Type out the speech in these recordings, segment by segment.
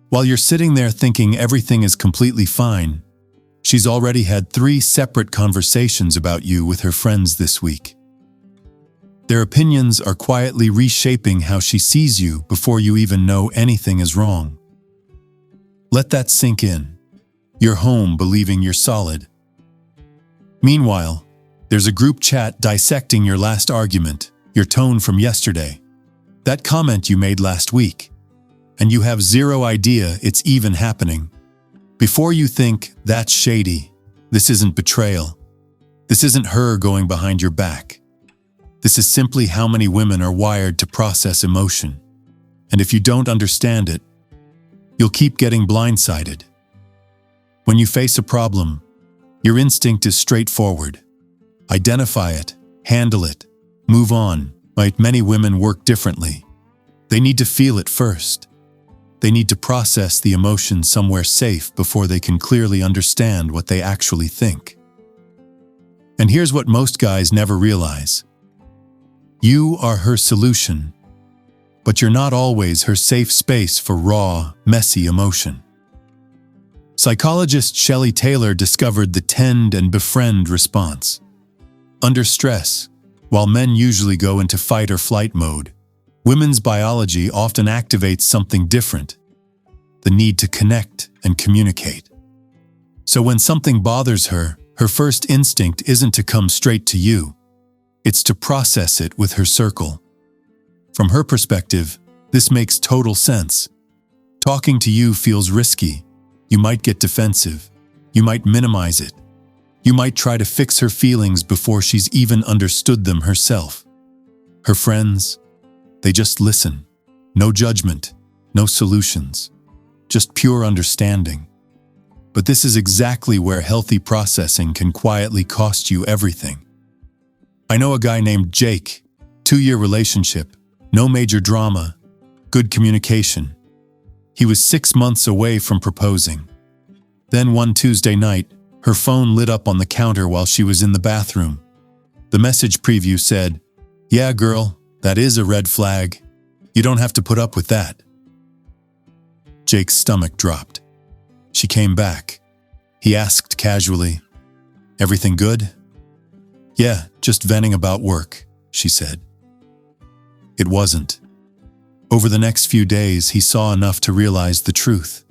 While you're sitting there thinking everything is completely fine, she's already had 3 separate conversations about you with her friends this week. Their opinions are quietly reshaping how she sees you before you even know anything is wrong. Let that sink in. You're home believing you're solid. Meanwhile, there's a group chat dissecting your last argument, your tone from yesterday, that comment you made last week, and you have zero idea it's even happening. Before you think, that's shady, this isn't betrayal. This isn't her going behind your back. This is simply how many women are wired to process emotion. And if you don't understand it, you'll keep getting blindsided. When you face a problem, your instinct is straightforward. Identify it, handle it, move on. Many women work differently. They need to feel it first. They need to process the emotion somewhere safe before they can clearly understand what they actually think. And here's what most guys never realize. You are her solution, but you're not always her safe space for raw, messy emotion. Psychologist Shelley Taylor discovered the tend and befriend response. Under stress, while men usually go into fight or flight mode, women's biology often activates something different, the need to connect and communicate. So when something bothers her, her first instinct isn't to come straight to you. It's to process it with her circle. From her perspective, this makes total sense. Talking to you feels risky. You might get defensive. You might minimize it. You might try to fix her feelings before she's even understood them herself. Her friends, they just listen. No judgment, no solutions, just pure understanding. But this is exactly where healthy processing can quietly cost you everything. I know a guy named Jake, 2-year relationship, no major drama, good communication. He was 6 months away from proposing. Then one Tuesday night, her phone lit up on the counter while she was in the bathroom. The message preview said, "Yeah, girl, that is a red flag. You don't have to put up with that." Jake's stomach dropped. She came back. He asked casually, "Everything good?" "Yeah, just venting about work," she said. It wasn't. Over the next few days, he saw enough to realize the truth.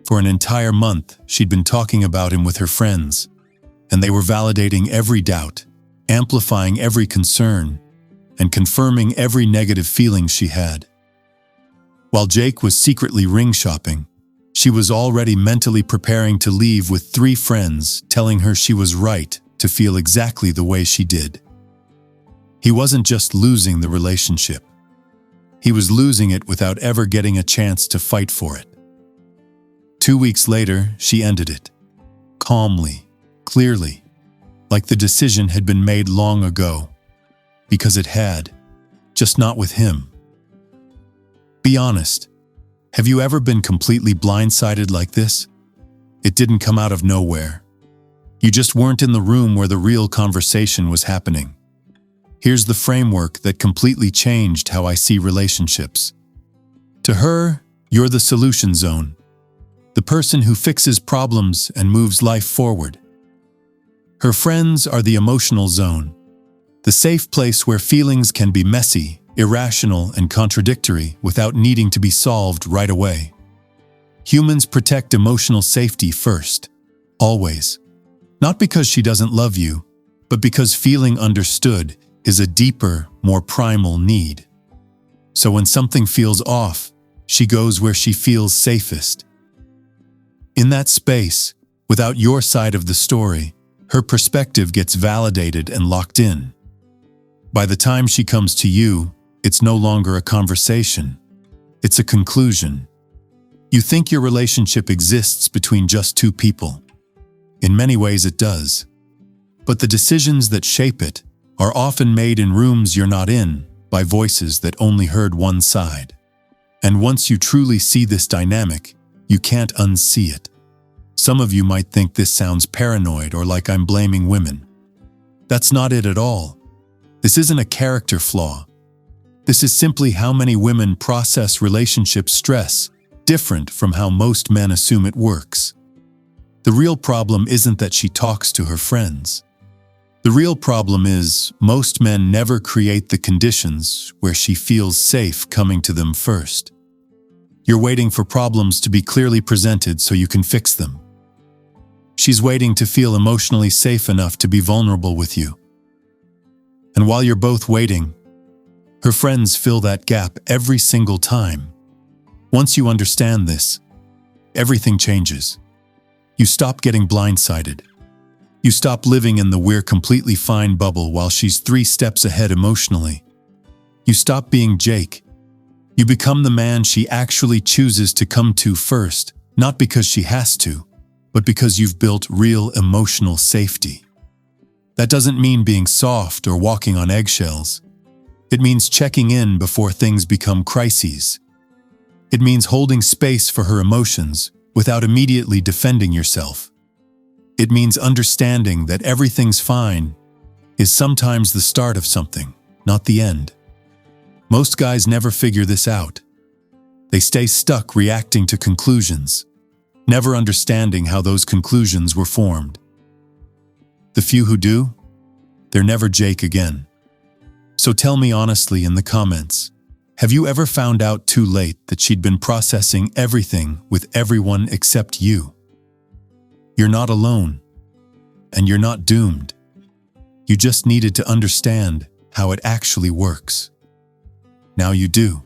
For an entire month, she'd been talking about him with her friends, and they were validating every doubt, amplifying every concern, and confirming every negative feeling she had. While Jake was secretly ring shopping, she was already mentally preparing to leave with 3 friends, telling her she was right to feel exactly the way she did. He wasn't just losing the relationship. He was losing it without ever getting a chance to fight for it. 2 weeks later, she ended it. Calmly, clearly, like the decision had been made long ago. Because it had, just not with him. Be honest, have you ever been completely blindsided like this? It didn't come out of nowhere. You just weren't in the room where the real conversation was happening. Here's the framework that completely changed how I see relationships. To her, you're the solution zone. The person who fixes problems and moves life forward. Her friends are the emotional zone. The safe place where feelings can be messy, irrational, and contradictory without needing to be solved right away. Humans protect emotional safety first, always. Not because she doesn't love you, but because feeling understood is a deeper, more primal need. So when something feels off, she goes where she feels safest. In that space, without your side of the story, her perspective gets validated and locked in. By the time she comes to you, it's no longer a conversation. It's a conclusion. You think your relationship exists between just 2 people. In many ways it does. But the decisions that shape it are often made in rooms you're not in, by voices that only heard one side. And once you truly see this dynamic, you can't unsee it. Some of you might think this sounds paranoid or like I'm blaming women. That's not it at all. This isn't a character flaw. This is simply how many women process relationship stress, different from how most men assume it works. The real problem isn't that she talks to her friends. The real problem is most men never create the conditions where she feels safe coming to them first. You're waiting for problems to be clearly presented so you can fix them. She's waiting to feel emotionally safe enough to be vulnerable with you. And while you're both waiting, her friends fill that gap every single time. Once you understand this, everything changes. You stop getting blindsided. You stop living in the "we're completely fine" bubble while she's 3 steps ahead emotionally. You stop being Jake. You become the man she actually chooses to come to first, not because she has to, but because you've built real emotional safety. That doesn't mean being soft or walking on eggshells. It means checking in before things become crises. It means holding space for her emotions without immediately defending yourself. It means understanding that everything's fine is sometimes the start of something, not the end. Most guys never figure this out. They stay stuck reacting to conclusions, never understanding how those conclusions were formed. The few who do, they're never Jake again. So tell me honestly in the comments, have you ever found out too late that she'd been processing everything with everyone except you? You're not alone, and you're not doomed. You just needed to understand how it actually works. Now you do.